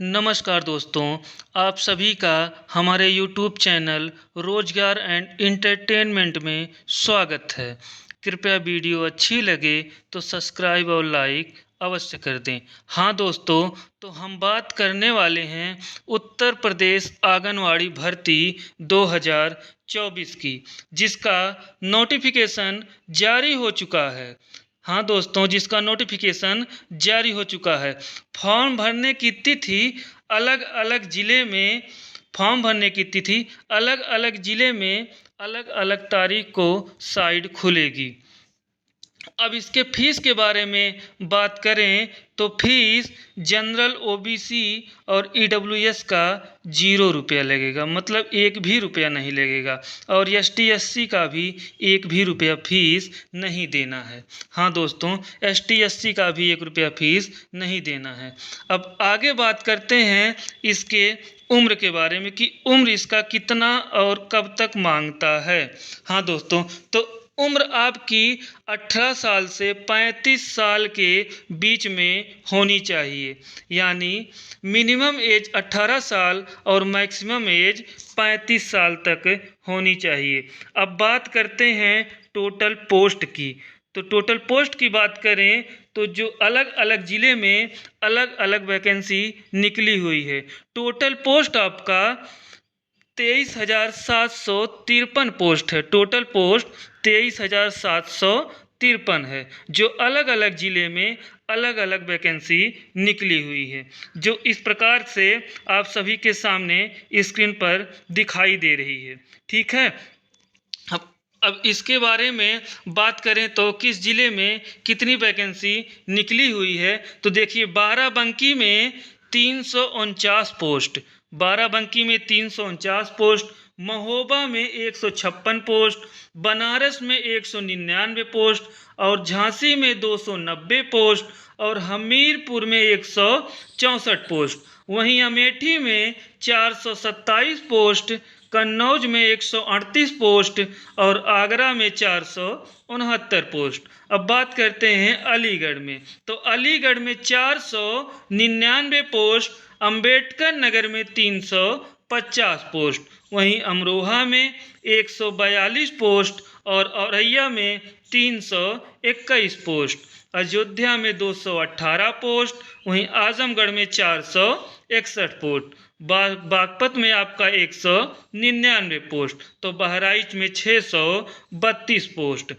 नमस्कार दोस्तों, आप सभी का हमारे यूट्यूब चैनल रोजगार एंड एंटरटेनमेंट में स्वागत है। कृपया वीडियो अच्छी लगे तो सब्सक्राइब और लाइक अवश्य कर दें। हाँ दोस्तों, तो हम बात करने वाले हैं उत्तर प्रदेश आंगनवाड़ी भर्ती 2024 की, जिसका नोटिफिकेशन जारी हो चुका है। हाँ दोस्तों, जिसका नोटिफिकेशन जारी हो चुका है। फॉर्म भरने की तिथि अलग अलग ज़िले में फॉर्म भरने की तिथि अलग अलग ज़िले में अलग अलग तारीख को साइट खुलेगी। अब इसके फीस के बारे में बात करें तो फीस जनरल ओबीसी और ईडब्ल्यूएस का 0 रुपया लगेगा, मतलब 1 भी रुपया नहीं लगेगा। और एसटी एससी का भी 1 भी रुपया फीस नहीं देना है। हाँ दोस्तों, एसटी एससी का भी 1 रुपया फीस नहीं देना है। अब आगे बात करते हैं इसके उम्र के बारे में कि उम्र इसका कितना और कब तक मांगता है। हाँ दोस्तों, तो उम्र आपकी 18 साल से 35 साल के बीच में होनी चाहिए, यानी मिनिमम एज 18 साल और मैक्सिमम एज 35 साल तक होनी चाहिए। अब बात करते हैं टोटल पोस्ट की। तो टोटल पोस्ट की बात करें तो जो अलग अलग ज़िले में अलग अलग वैकेंसी निकली हुई है। टोटल पोस्ट आपका 23,753 पोस्ट है। टोटल पोस्ट 23,753 है, जो अलग अलग ज़िले में अलग अलग वैकेंसी निकली हुई है, जो इस प्रकार से आप सभी के सामने स्क्रीन पर दिखाई दे रही है। ठीक है, अब इसके बारे में बात करें तो किस ज़िले में कितनी वैकेंसी निकली हुई है, तो देखिए बाराबंकी में 349 पोस्ट, बाराबंकी में 349 पोस्ट, महोबा में 156 पोस्ट, बनारस में 199 पोस्ट और झांसी में 290 पोस्ट और हमीरपुर में 164 पोस्ट। वहीं अमेठी में 427 पोस्ट, कन्नौज में 138 पोस्ट और आगरा में 469 पोस्ट। अब बात करते हैं अलीगढ़ में। तो अलीगढ़ में 499 पोस्ट, अंबेडकर नगर में 350 पोस्ट, वहीं अमरोहा में 142 पोस्ट और औरैया में 321 पोस्ट, अयोध्या में 218 पोस्ट, वहीं आजमगढ़ में 461 पोस्ट, बागपत में आपका 199 पोस्ट, तो बहराइच में 632 पोस्ट,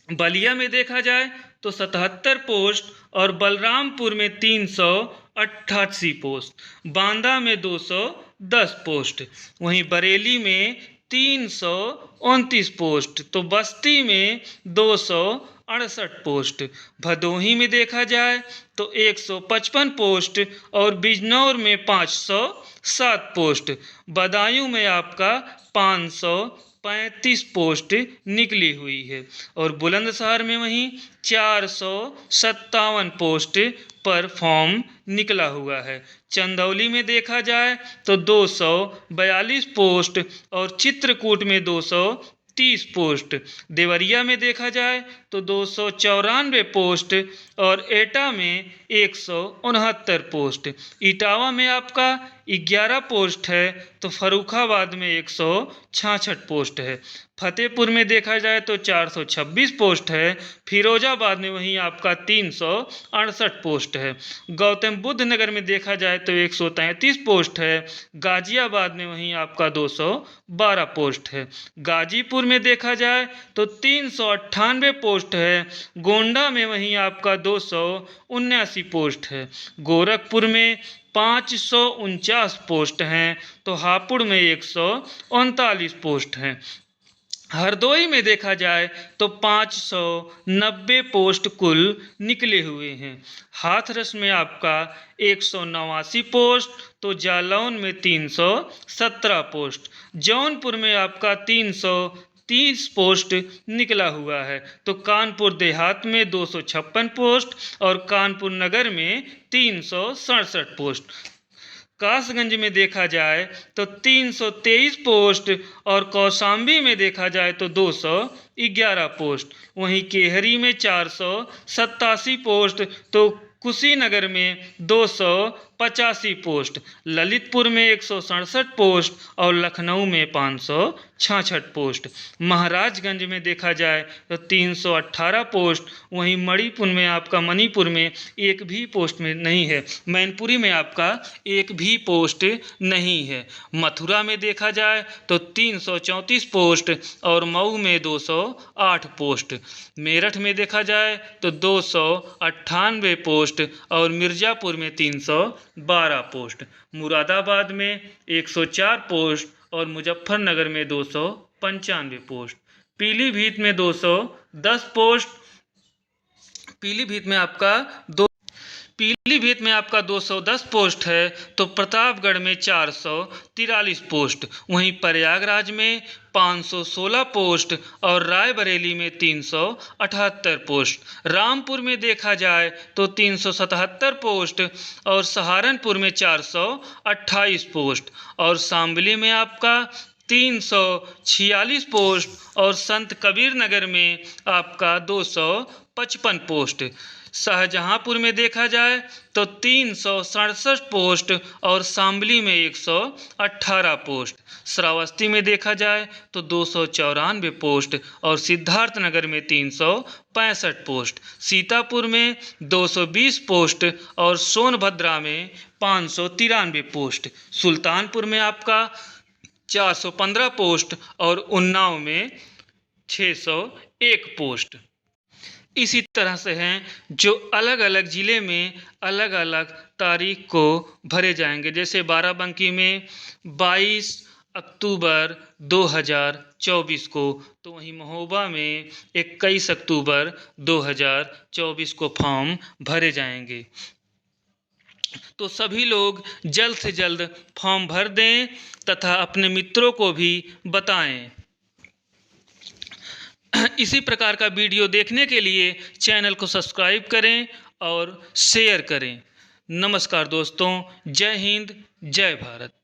बलिया में देखा जाए तो 77 पोस्ट और बलरामपुर में 388 पोस्ट, बांदा में 210 पोस्ट, वहीं बरेली में 329 पोस्ट, तो बस्ती में 268 पोस्ट, भदोही में देखा जाए तो 155 पोस्ट और बिजनौर में 507 पोस्ट, बदायूं में आपका 535 पोस्ट निकली हुई है और बुलंदशहर में वहीं 457 पोस्ट पर फॉर्म निकला हुआ है। चंदौली में देखा जाए तो 242 पोस्ट और चित्रकूट में 230 पोस्ट, देवरिया में देखा जाए तो 294 पोस्ट और एटा में 169 पोस्ट, इटावा में आपका 11 पोस्ट है, तो फर्रुखाबाद में 166 पोस्ट है, फतेहपुर में देखा जाए तो 426 पोस्ट है, फिरोजाबाद में वहीं आपका 368 पोस्ट है, गौतम बुद्ध नगर में देखा जाए तो 133 पोस्ट है, गाजियाबाद में वहीं आपका 212 पोस्ट है, गाजीपुर में देखा जाए तो 398 पोस्ट है, गोंडा में वहीं आपका 279 पोस्ट है, गोरखपुर में 549 पोस्ट हैं, तो हापुड़ में 139 पोस्ट हैं, हरदोई में देखा जाए तो 590 पोस्ट कुल निकले हुए हैं, हाथरस में आपका 189 पोस्ट, तो जालौन में 317 पोस्ट, जौनपुर में आपका 330 पोस्ट निकला हुआ है, तो कानपुर देहात में 256 पोस्ट और कानपुर नगर में 367 पोस्ट, कासगंज में देखा जाए तो 323 पोस्ट और कौशाम्बी में देखा जाए तो 211 पोस्ट, वहीं केहरी में 487 पोस्ट, तो कुशीनगर में 85 पोस्ट, ललितपुर में 167 पोस्ट और लखनऊ में 566 पोस्ट। महाराजगंज में देखा जाए तो 318 पोस्ट, वहीं मणिपुर में एक भी पोस्ट में नहीं है। मैनपुरी में आपका एक भी पोस्ट नहीं है। मथुरा में देखा जाए तो 334 पोस्ट और मऊ में 208 पोस्ट। मेरठ में देखा जाए तो 298 पोस्ट और मिर्ज़ापुर में 312 पोस्ट। मुरादाबाद में 104 पोस्ट और मुजफ्फरनगर में 295 पोस्ट। पीलीभीत में 210 पोस्ट। पीलीभीत में आपका 210 पोस्ट है, तो प्रतापगढ़ में 443 पोस्ट। वहीं प्रयागराज में 516 पोस्ट और रायबरेली में 378 पोस्ट। रामपुर में देखा जाए तो 377 पोस्ट और सहारनपुर में 428 पोस्ट और शामली में आपका 346 पोस्ट और संत कबीर नगर में आपका 255 पोस्ट। शाहजहांपुर में देखा जाए तो 367 पोस्ट और शामली में 118 पोस्ट। श्रावस्ती में देखा जाए तो 294 पोस्ट और सिद्धार्थनगर में 365 पोस्ट। सीतापुर में 220 पोस्ट और सोनभद्रा में 593 पोस्ट। सुल्तानपुर में आपका 415 पोस्ट और उन्नाव में 601 पोस्ट। इसी तरह से हैं जो अलग अलग ज़िले में अलग अलग तारीख को भरे जाएंगे। जैसे बाराबंकी में 22 अक्टूबर 2024 को, तो वहीं महोबा में 21 अक्टूबर 2024 को फॉर्म भरे जाएंगे। तो सभी लोग जल्द से जल्द फॉर्म भर दें तथा अपने मित्रों को भी बताएं। इसी प्रकार का वीडियो देखने के लिए चैनल को सब्सक्राइब करें और शेयर करें। नमस्कार दोस्तों, जय हिंद, जय भारत।